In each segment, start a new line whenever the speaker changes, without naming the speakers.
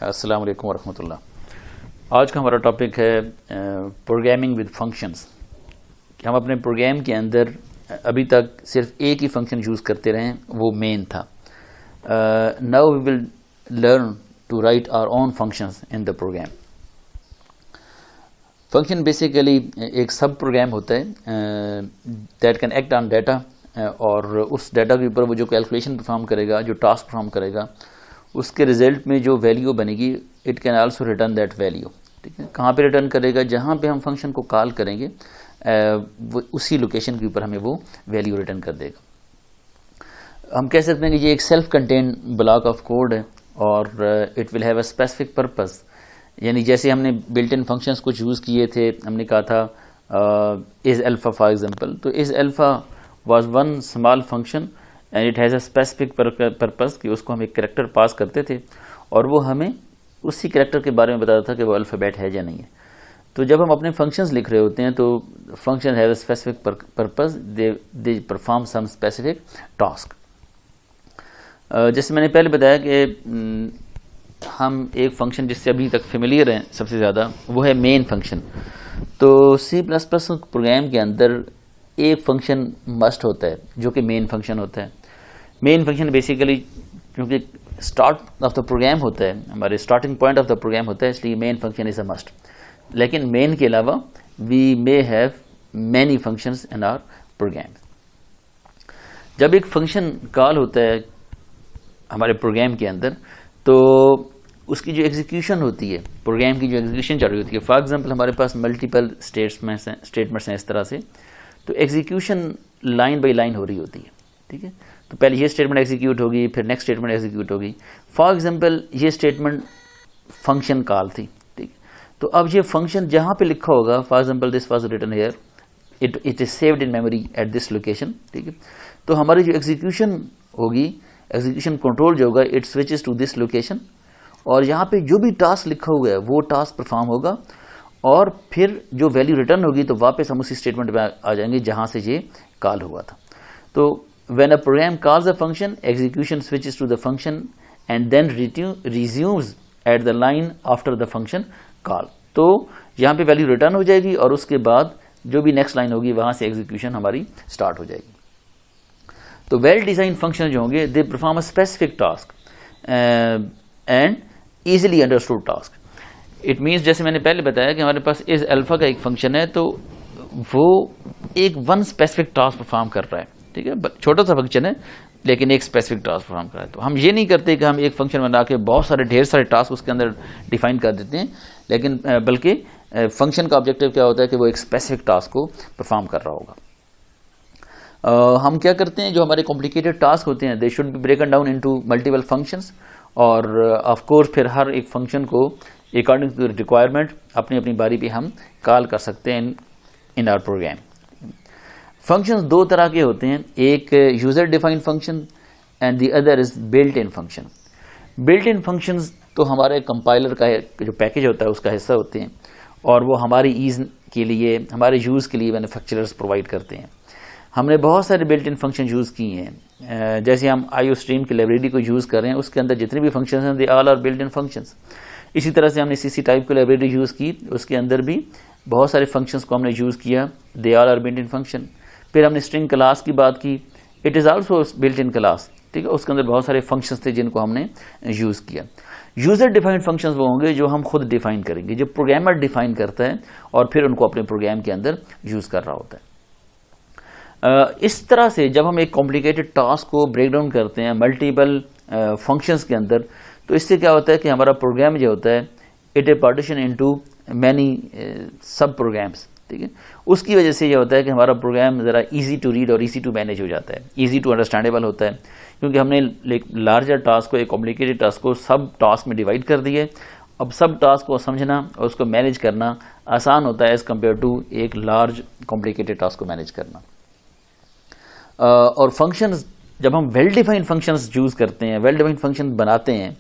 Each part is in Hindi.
अस्सलाम वालेकुम वरहमतुल्लाह। आज का हमारा टॉपिक है प्रोग्रामिंग विद फंक्शंस। कि हम अपने प्रोग्राम के अंदर अभी तक सिर्फ एक ही फंक्शन यूज़ करते रहे, वो मेन था। Now we will learn to write our own functions in the program. Function basically एक सब प्रोग्राम होता है that can act on data, और उस डाटा के ऊपर वो जो कैलकुलेशन परफॉर्म करेगा, जो टास्क परफॉर्म करेगा, उसके रिजल्ट में जो वैल्यू बनेगी it can also return that value. ठीक है, कहाँ पे रिटर्न करेगा? जहाँ पे हम फंक्शन को कॉल करेंगे वो उसी लोकेशन के ऊपर हमें वो वैल्यू रिटर्न कर देगा। हम कह सकते हैं कि ये एक self contained block of code है और it will have a specific purpose. यानी जैसे हमने बिल्ट इन फंक्शंस कुछ यूज़ किए थे, हमने कहा था इज अल्फा फॉर एग्जांपल, तो is alpha was one small function and it has a specific purpose कि उसको हम एक कैरेक्टर पास करते थे और वो हमें उसी कैरेक्टर के बारे में बताता था कि वो अल्फ़ाबेट है या नहीं है। तो जब हम अपने फंक्शंस लिख रहे होते हैं तो function has a specific purpose, they perform some specific task. जैसे मैंने पहले बताया कि हम एक फंक्शन जिससे अभी तक फेमिलियर हैं सबसे ज़्यादा, वो है मेन फंक्शन। तो C++ प्रोग्राम के अंदर एक फंक्शन मस्ट होता है जो कि मेन फंक्शन होता है। मेन फंक्शन बेसिकली क्योंकि स्टार्ट ऑफ द प्रोग्राम होता है, हमारे starting point of the program होता है, इसलिए main function is a must. लेकिन मेन के अलावा we may have many functions in our program. जब एक फंक्शन कॉल होता है हमारे प्रोग्राम के अंदर, तो उसकी जो एग्जीक्यूशन होती है, प्रोग्राम की जो एग्जीक्यूशन चल रही होती है, फॉर एग्जांपल हमारे पास मल्टीपल स्टेटमेंट्स हैं इस तरह से, तो एग्जीक्यूशन लाइन बाय लाइन हो रही होती है। ठीक है, तो पहले ये स्टेटमेंट एग्जीक्यूट होगी, फिर नेक्स्ट स्टेटमेंट एग्जीक्यूट होगी। फॉर एग्जांपल ये स्टेटमेंट फंक्शन कॉल थी। ठीक है, तो अब ये फंक्शन जहाँ पे लिखा होगा, for example this was written here, it is saved in memory at this location. ठीक है, तो हमारी जो एग्जीक्यूशन होगी, एग्जीक्यूशन कंट्रोल जो होगा, it switches to this location और यहाँ पे जो भी टास्क लिखा हुआ है वो टास्क परफॉर्म होगा और फिर जो वैल्यू रिटर्न होगी तो वापस हम उसी स्टेटमेंट पे आ जाएंगे जहाँ से ये कॉल हुआ था। तो when a program calls a function, execution switches to the function and then resumes at the line after the function call. तो यहाँ पे वैल्यू रिटर्न हो जाएगी और उसके बाद जो भी नेक्स्ट लाइन होगी वहाँ से एग्जीक्यूशन हमारी स्टार्ट हो जाएगी। तो वेल डिजाइन फंक्शन जो होंगे, they perform a specific task and easily understood task. It means जैसे मैंने पहले बताया कि हमारे पास इस अल्फा का एक फंक्शन है, तो वो एक वन स्पेसिफिक टास्क परफॉर्म कर रहा है। ठीक है, छोटा सा फंक्शन है लेकिन एक स्पेसिफिक टास्क परफॉर्म कर रहा है। तो हम ये नहीं करते कि हम एक फंक्शन बना के बहुत सारे ढेर सारे टास्क उसके अंदर डिफाइन कर देते हैं, लेकिन बल्कि फंक्शन का ऑब्जेक्टिव क्या होता है कि वो एक स्पेसिफिक टास्क को परफॉर्म कर रहा होगा। हम क्या करते हैं, जो हमारे कॉम्प्लिकेटेड टास्क होते हैं, they should be ब्रेकन down into multiple functions, और ऑफ कोर्स फिर हर एक फंक्शन को अकॉर्डिंग टू द रिक्वायरमेंट अपनी अपनी बारी पे हम कॉल कर सकते हैं इन आवर प्रोग्राम। फंक्शंस दो तरह के होते हैं, एक user defined function and the other is built in function. Built in functions तो हमारे कंपाइलर का जो पैकेज होता है उसका हिस्सा होते हैं और वो हमारी ईज के लिए, हमारे यूज़ के लिए मैन्युफैक्चरर्स प्रोवाइड करते हैं। हमने बहुत सारे बिल्ट इन फंक्शन यूज़ किए हैं, जैसे हम आईओ स्ट्रीम की लाइब्रेरी को यूज़ कर रहे हैं, उसके अंदर जितने भी फंक्शन हैं they all are built in functions. इसी तरह से हमने सीसी टाइप की लाइब्रेरी यूज़ की, उसके अंदर भी बहुत सारे फंक्शंस को हमने यूज़ किया, they all are built in function. फिर हमने स्ट्रिंग क्लास की बात की, it is also built in class. ठीक है, उसके अंदर बहुत सारे फंक्शंस थे जिनको हमने यूज़ किया। यूज़र डिफाइंड फंक्शंस वो होंगे जो हम खुद डिफाइन करेंगे, जो प्रोग्रामर डिफाइन करता है और फिर उनको अपने प्रोग्राम के अंदर यूज़ कर रहा होता है। इस तरह से जब हम एक कॉम्प्लिकेटेड टास्क को ब्रेक डाउन करते हैं मल्टीपल फंक्शंस के अंदर, तो इससे क्या होता है कि हमारा प्रोग्राम जो होता है it A partition into many सब प्रोग्राम्स। ठीक है, उसकी वजह से ये होता है कि हमारा प्रोग्राम ज़रा इजी टू रीड और इजी टू मैनेज हो जाता है, इजी टू अंडरस्टैंडेबल होता है, क्योंकि हमने लार्जर टास्क को, एक कॉम्प्लिकेटेड टास्क को सब टास्क में डिवाइड कर दिए। अब सब टास्क को समझना और उसको मैनेज करना आसान होता है एज़ कम्पेयर टू एक लार्ज कॉम्प्लिकेटेड टास्क को मैनेज करना। और फंक्शंस, जब हम वेल डिफाइंड फंक्शंस यूज़ करते हैं, वेल डिफाइंड फंक्शन बनाते हैं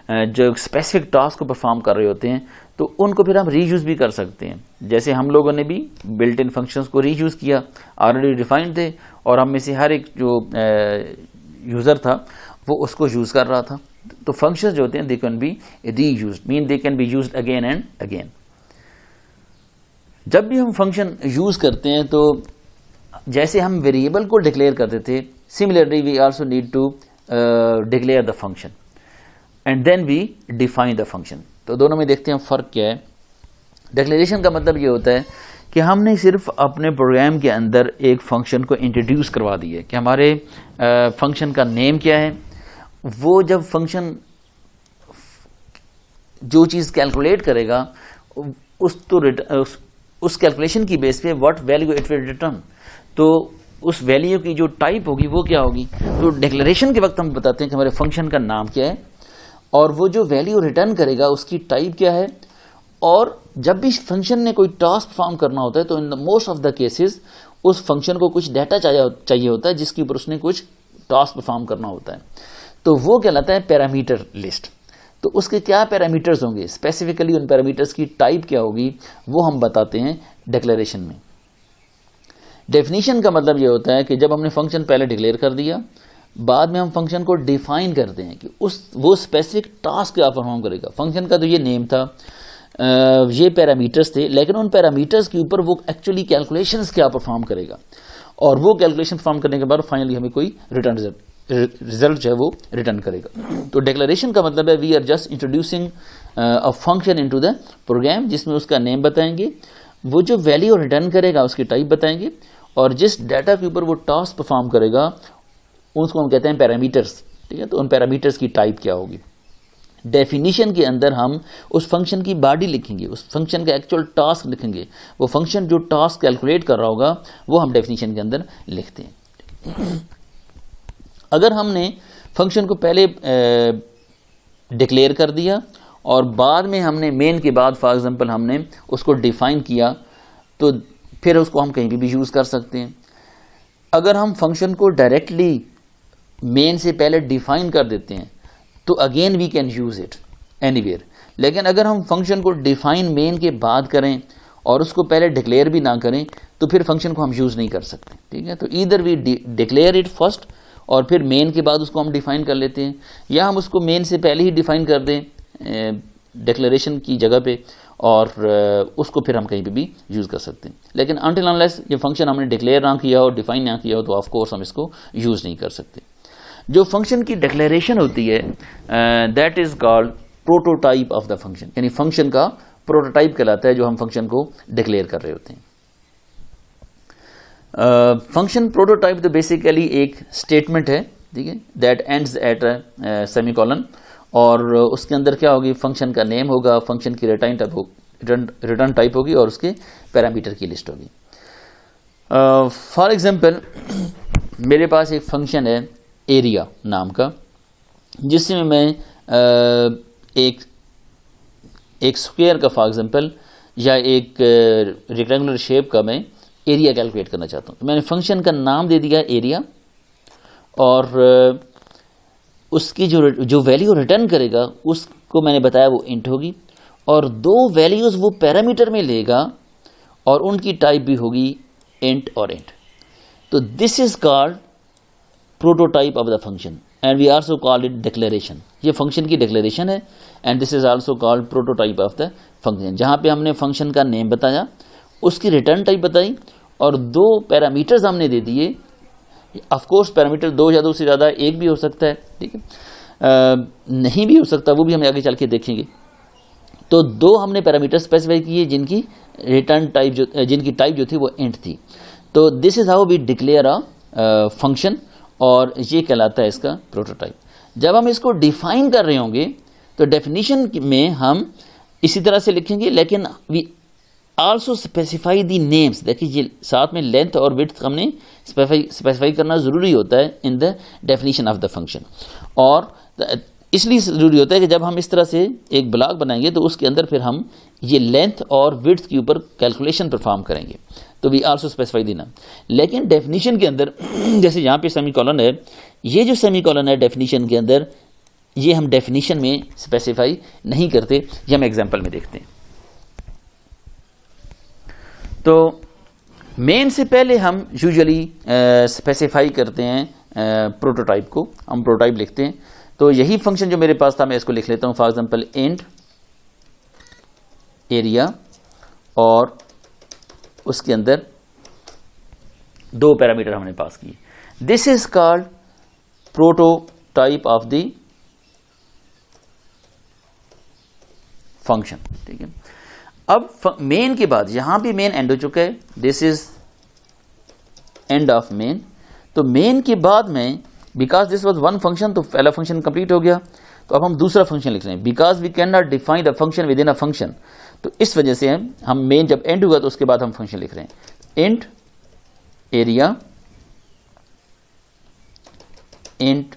जो स्पेसिफिक टास्क को परफॉर्म कर रहे होते हैं, तो उनको फिर हम रीयूज़ भी कर सकते हैं। जैसे हम लोगों ने भी बिल्ट इन फंक्शंस को रीयूज़ किया, ऑलरेडी डिफाइंड थे और हम में से हर एक जो यूज़र था वो उसको यूज़ कर रहा था। तो फंक्शंस जो होते हैं they can be reused, mean they can be used again and again. जब भी हम फंक्शन यूज करते हैं तो जैसे हम वेरिएबल को डिक्लेयर करते थे, similarly we also need to declare the function and then we define the function. तो दोनों में देखते हैं फ़र्क क्या है। डिक्लेरेशन का मतलब ये होता है कि हमने सिर्फ अपने प्रोग्राम के अंदर एक फंक्शन को इंट्रोड्यूस करवा दिया कि हमारे फंक्शन का नेम क्या है। वो जब फंक्शन जो चीज़ कैलकुलेट करेगा उस कैलकुलेशन की बेस पे what value it will return, तो उस वैल्यू की जो टाइप होगी वो क्या होगी। तो डिक्लेरेशन के वक्त हम बताते हैं कि हमारे फंक्शन का नाम क्या है और वो जो वैल्यू रिटर्न करेगा उसकी टाइप क्या है। और जब भी फंक्शन ने कोई टास्क परफॉर्म करना होता है तो in the most of the cases उस फंक्शन को कुछ डाटा चाहिए होता है जिसके ऊपर उसने कुछ टास्क परफॉर्म करना होता है, तो वो कहलाता है पैरामीटर लिस्ट। तो उसके क्या पैरामीटर्स होंगे, स्पेसिफिकली उन पैरामीटर्स की टाइप क्या होगी वो हम बताते हैं डिक्लेरेशन में। डेफिनेशन का मतलब ये होता है कि जब हमने फंक्शन पहले डिक्लेयर कर दिया, बाद में हम फंक्शन को डिफाइन करते हैं कि वो स्पेसिफिक टास्क क्या परफॉर्म करेगा। फंक्शन का तो ये नेम था, ये पैरामीटर्स थे, लेकिन उन पैरामीटर्स के ऊपर वो एक्चुअली कैलकुलेशंस क्या परफॉर्म करेगा और वो कैलकुलेशन परफॉर्म करने के बाद फाइनली हमें कोई रिटर्न रिजल्ट जो है वो रिटर्न करेगा। तो डिक्लेरेशन का मतलब है we are just introducing a function into the program, जिसमें उसका नेम बताएंगे, वो जो वैल्यू रिटर्न करेगा उसकी टाइप बताएंगे और जिस डाटा के ऊपर वो टास्क परफॉर्म करेगा उसको हम कहते हैं पैरामीटर्स। ठीक है, तो उन पैरामीटर्स की टाइप क्या होगी। डेफिनेशन के अंदर हम उस फंक्शन की बॉडी लिखेंगे, उस फंक्शन का एक्चुअल टास्क लिखेंगे, वो फंक्शन जो टास्क कैलकुलेट कर रहा होगा वो हम डेफिनेशन के अंदर लिखते हैं। अगर हमने फंक्शन को पहले डिक्लेयर कर दिया और बाद में हमने मेन के बाद फॉर एग्जांपल हमने उसको डिफाइन किया, तो फिर उसको हम कहीं भी यूज़ कर सकते हैं। अगर हम फंक्शन को डायरेक्टली मेन से पहले डिफाइन कर देते हैं तो again we can use it anywhere. लेकिन अगर हम फंक्शन को डिफाइन मेन के बाद करें और उसको पहले डिक्लेयर भी ना करें तो फिर फंक्शन को हम यूज़ नहीं कर सकते। ठीक है, तो either we declare it first और फिर मेन के बाद उसको हम डिफाइन कर लेते हैं, या हम उसको मेन से पहले ही डिफाइन कर दें डिक्लेरेशन की जगह पे और उसको फिर हम कहीं पे भी यूज़ कर सकते हैं। लेकिन अनटिल अनलेस ये फंक्शन हमने डिक्लेयर ना किया हो, डिफाइन ना किया हो, तो ऑफ कोर्स हम इसको यूज़ नहीं कर सकते। जो फंक्शन की डिक्लेरेशन होती है that is called prototype of the function, यानी फंक्शन का प्रोटोटाइप कहलाता है जो हम फंक्शन को डिक्लेयर कर रहे होते हैं। फंक्शन प्रोटोटाइप तो बेसिकली एक स्टेटमेंट है, ठीक है, दैट एंड्स एट सेमीकोलन, और उसके अंदर क्या होगी, फंक्शन का नेम होगा, फंक्शन की रिटर्न टाइप होगी और उसके पैरामीटर की लिस्ट होगी। फॉर एग्जांपल मेरे पास एक फंक्शन है एरिया नाम का, जिसमें मैं एक स्क्वायर का फॉर एग्जांपल या एक रेक्टेंगुलर शेप का मैं एरिया कैलकुलेट करना चाहता हूँ। तो मैंने फंक्शन का नाम दे दिया एरिया और उसकी जो वैल्यू रिटर्न करेगा उसको मैंने बताया वो इंट होगी और दो वैल्यूज़ वो पैरामीटर में लेगा और उनकी टाइप भी होगी इंट और इंट। तो this is called prototype of the function and we also call it declaration. ये फंक्शन की डिक्लेरेशन है and this is also called prototype of the function, जहाँ पे हमने फंक्शन का नेम बताया, उसकी रिटर्न टाइप बताई और दो पैरामीटर्स हमने दे दिए। ऑफ कोर्स पैरामीटर दो या दो से ज़्यादा एक भी हो सकता है, ठीक है, नहीं भी हो सकता, वो भी हम आगे चल के देखेंगे। तो दो हमने पैरामीटर स्पेसिफाई किए जिनकी रिटर्न टाइप जिनकी टाइप जो थी वो इंट थी। तो this is how we declare a function और ये कहलाता है इसका प्रोटोटाइप। जब हम इसको डिफाइन कर रहे होंगे तो डेफिनेशन में हम इसी तरह से लिखेंगे, लेकिन we also specify the names. देखिए ये साथ में लेंथ और विड्थ हमने स्पेसिफाई करना ज़रूरी होता है in the definition of the function, और इसलिए ज़रूरी होता है कि जब हम इस तरह से एक ब्लॉक बनाएंगे तो उसके अंदर फिर हम ये लेंथ और विड्थ के ऊपर कैलकुलेशन परफॉर्म करेंगे। तो वी आल्सो स्पेसिफाई देना। लेकिन डेफिनेशन के अंदर जैसे यहाँ पे सेमीकोलन है, ये जो सेमीकोलन है डेफिनेशन के अंदर, ये हम डेफिनेशन में स्पेसिफाई नहीं करते, ये हम एग्जाम्पल में देखते हैं। तो मेन से पहले हम यूजुअली स्पेसिफाई करते हैं प्रोटोटाइप को, हम प्रोटोटाइप लिखते हैं। तो यही फंक्शन जो मेरे पास था मैं इसको लिख लेता हूं, फॉर एग्जांपल इंट एरिया, और उसके अंदर 2 पैरामीटर हमने पास किए। This is called prototype of the function. ठीक है, अब मेन के बाद यहां भी मेन एंड हो चुका है, this is end of main. तो मेन के बाद में because this was one function, तो पहला फंक्शन कंप्लीट हो गया। तो अब हम दूसरा फंक्शन लिख रहे हैं, because we can not define the function within a function. तो इस वजह से हम मेन जब एंड हुआ तो उसके बाद हम फंक्शन लिख रहे हैं, int area, int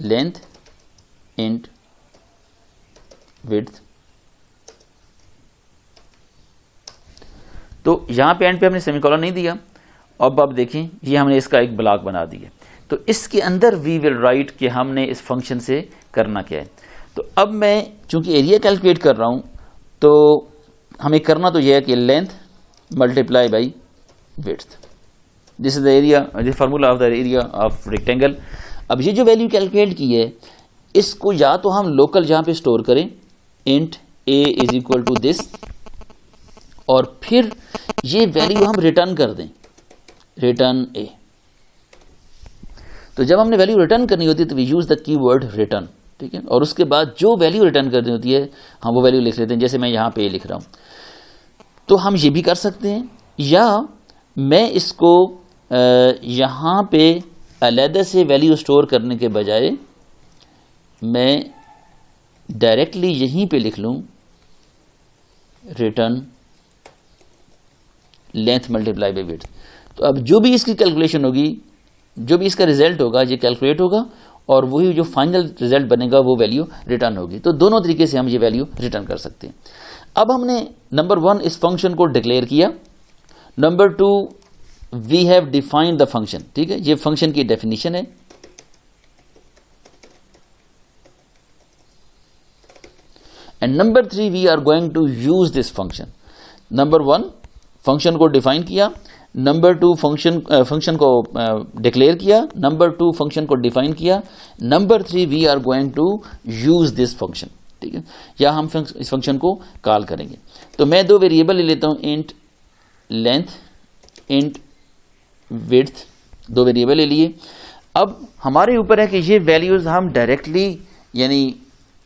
length, int width. तो यहां पे एंड पे हमने सेमीकोलन नहीं दिया। अब आप देखें ये हमने इसका एक ब्लॉक बना दिया। तो इसके अंदर वी विल राइट कि हमने इस फंक्शन से करना क्या है। तो अब मैं चूंकि एरिया कैलकुलेट कर रहा हूं तो हमें करना तो यह है कि length multiply by width, this is the area, this formula of the area of rectangle. अब ये जो वैल्यू कैलकुलेट की है इसको या तो हम लोकल जहां पे स्टोर करें, int A is equal to this, और फिर ये वैल्यू हम रिटर्न कर दें, रिटर्न ए। तो जब हमने वैल्यू रिटर्न करनी होती है तो we use the keyword return. ठीक है, और उसके बाद जो वैल्यू रिटर्न करनी होती है हम वो वैल्यू लिख लेते हैं, जैसे मैं यहां पे लिख रहा हूं। तो हम ये भी कर सकते हैं, या मैं इसको यहां पे अलग से वैल्यू स्टोर करने के बजाय मैं डायरेक्टली यहीं पे लिख लूं return length multiply by width. तो अब जो भी इसकी कैलकुलेशन होगी, जो भी इसका रिजल्ट होगा ये कैलकुलेट होगा, और वही जो फाइनल रिजल्ट बनेगा वो वैल्यू रिटर्न होगी। तो दोनों तरीके से हम ये वैल्यू रिटर्न कर सकते हैं। अब हमने नंबर 1 इस फंक्शन को डिक्लेयर किया, number 2 we have defined the function. ठीक है, ये फंक्शन की डेफिनेशन है। And number 3 we are going to use this function. Number 1 function को डिफाइन किया, नंबर 2 फंक्शन को डिक्लेयर किया, नंबर 2 फंक्शन को डिफाइन किया, number 3 we are going to use this function. ठीक है, या हम इस फंक्शन को कॉल करेंगे। तो मैं 2 वेरिएबल ले लेता हूं, int length, int width, 2 variable ले लिए। अब हमारे ऊपर है कि ये वैल्यूज हम डायरेक्टली यानी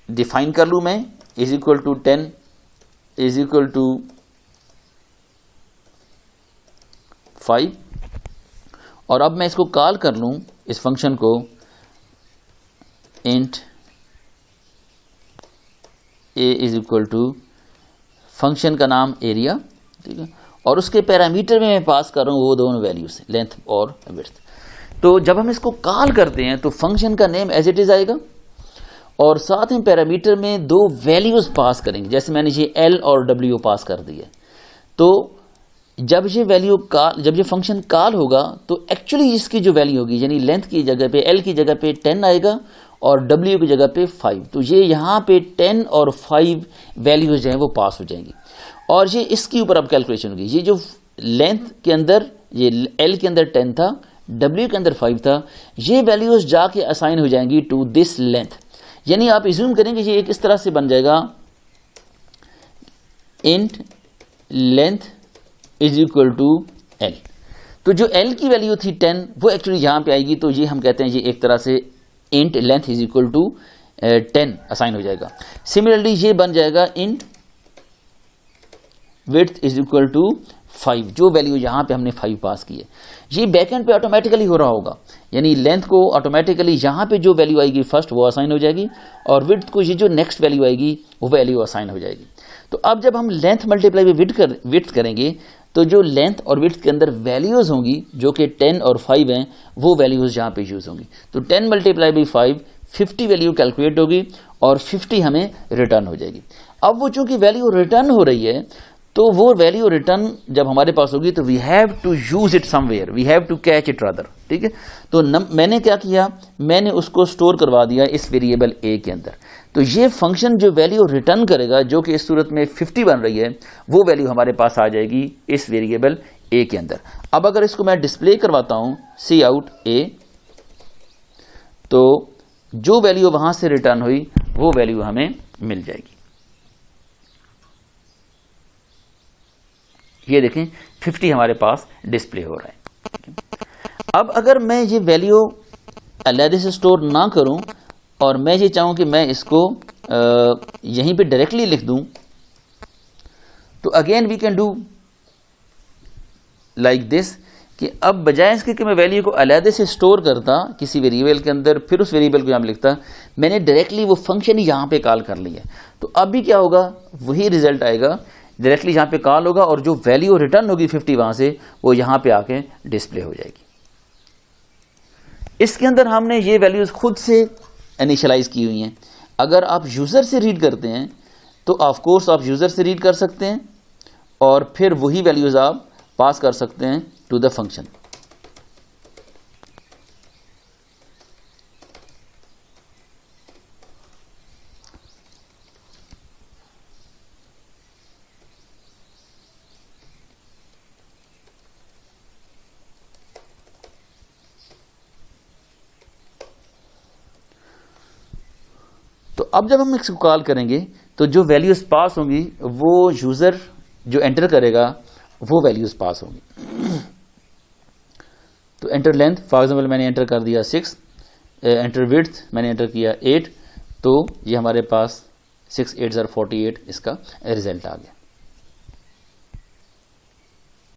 डिफाइन कर लूं मैं, is equal to 10 is equal to 5, और अब मैं इसको कॉल कर लूं इस फंक्शन को, int A is equal to function का नाम एरिया। ठीक है, और उसके पैरामीटर में मैं पास कर रहा हूं वो दोनों वैल्यूज, लेंथ और विड्थ। तो जब हम इसको कॉल करते हैं तो फंक्शन का नेम एज इट इज आएगा, और साथ ही पैरामीटर में 2 वैल्यूज पास करेंगे, जैसे मैंने ये एल और डब्ल्यू पास कर दिए। तो जब ये फंक्शन कॉल होगा तो एक्चुअली इसकी जो वैल्यू होगी यानी लेंथ की जगह पे एल की जगह पे 10 आएगा और डब्ल्यू की जगह पे 5। तो ये यहाँ पे 10 और 5 वैल्यूज जो हैं वो पास हो जाएंगी, और ये इसके ऊपर अब कैलकुलेशन होगी। ये जो लेंथ के अंदर ये एल के अंदर 10 था, डब्ल्यू के अंदर 5 था, ये वैल्यूज जाके असाइन हो जाएंगी टू दिस लेंथ। यानी आप इज्यूम करेंगे ये एक इस तरह से बन जाएगा, int length is equal to L. तो जो एल की वैल्यू थी 10 वो एक्चुअली यहां पे आएगी, तो ये हम कहते हैं ये एक तरह से int length is equal to 10 assign हो जाएगा। सिमिलरली ये बन जाएगा int width is equal to 5, जो वैल्यू यहां पे हमने 5 पास की है ये बैकएंड पे ऑटोमेटिकली हो रहा होगा, यानी लेंथ को ऑटोमेटिकली यहां पे जो वैल्यू आएगी फर्स्ट वो असाइन हो जाएगी, और विड्थ को ये जो नेक्स्ट वैल्यू आएगी वो वैल्यू असाइन हो जाएगी। तो अब जब हम लेंथ मल्टीप्लाई बाय विड्थ करेंगे तो जो लेंथ और विड्थ के अंदर वैल्यूज होंगी जो कि 10 और 5 हैं वो वैल्यूज यहां पे यूज होंगी। तो 10 मल्टीप्लाई बाई 5 50 वैल्यू कैलकुलेट होगी और 50 हमें रिटर्न हो जाएगी। अब वो चूंकि वैल्यू रिटर्न हो रही है तो वो वैल्यू रिटर्न जब हमारे पास होगी तो we have to use it somewhere, we have to catch it rather. ठीक है, तो मैंने क्या किया, मैंने उसको स्टोर करवा दिया इस वेरिएबल ए के अंदर। तो ये फंक्शन जो वैल्यू रिटर्न करेगा जो कि इस सूरत में 50 बन रही है वो वैल्यू हमारे पास आ जाएगी इस वेरिएबल ए के अंदर। अब अगर इसको मैं डिस्प्ले करवाता हूं सी आउट ए, तो जो वैल्यू वहां से रिटर्न हुई वो वैल्यू हमें मिल जाएगी। ये देखें 50 हमारे पास डिस्प्ले हो रहा है। अब अगर मैं ये वैल्यू अलग से स्टोर ना करूं और मैं ये चाहूं कि मैं इसको यहीं पे डायरेक्टली लिख दूं, तो again we can do like this कि अब बजाय इसके कि मैं वैल्यू को अलग से स्टोर करता किसी वेरिएबल के अंदर, फिर उस वेरिएबल को यहाँ लिखता, मैंने डायरेक्टली वो फंक्शन ही यहाँ पे कॉल कर लिया। तो अब भी क्या होगा, वही रिजल्ट आएगा, डायरेक्टली यहाँ पे कॉल होगा और जो वैल्यू रिटर्न होगी 50 वहां से, वो यहाँ पे आके डिस्प्ले हो जाएगी। इसके अंदर हमने ये वैल्यूज खुद से इनिशियलाइज की हुई हैं। अगर आप यूजर से रीड करते हैं तो ऑफ कोर्स आप यूजर से रीड कर सकते हैं और फिर वही वैल्यूज आप पास कर सकते हैं टू द फंक्शन। तो अब जब हम इसको कॉल करेंगे तो जो वैल्यूज पास होंगी वो यूजर जो एंटर करेगा वो वैल्यूज पास होंगी। तो एंटर लेंथ फॉर एग्जांपल मैंने एंटर कर दिया 6, एंटर विड्थ मैंने एंटर किया 8, तो ये हमारे पास 6 8 48 इसका रिजल्ट आ गया।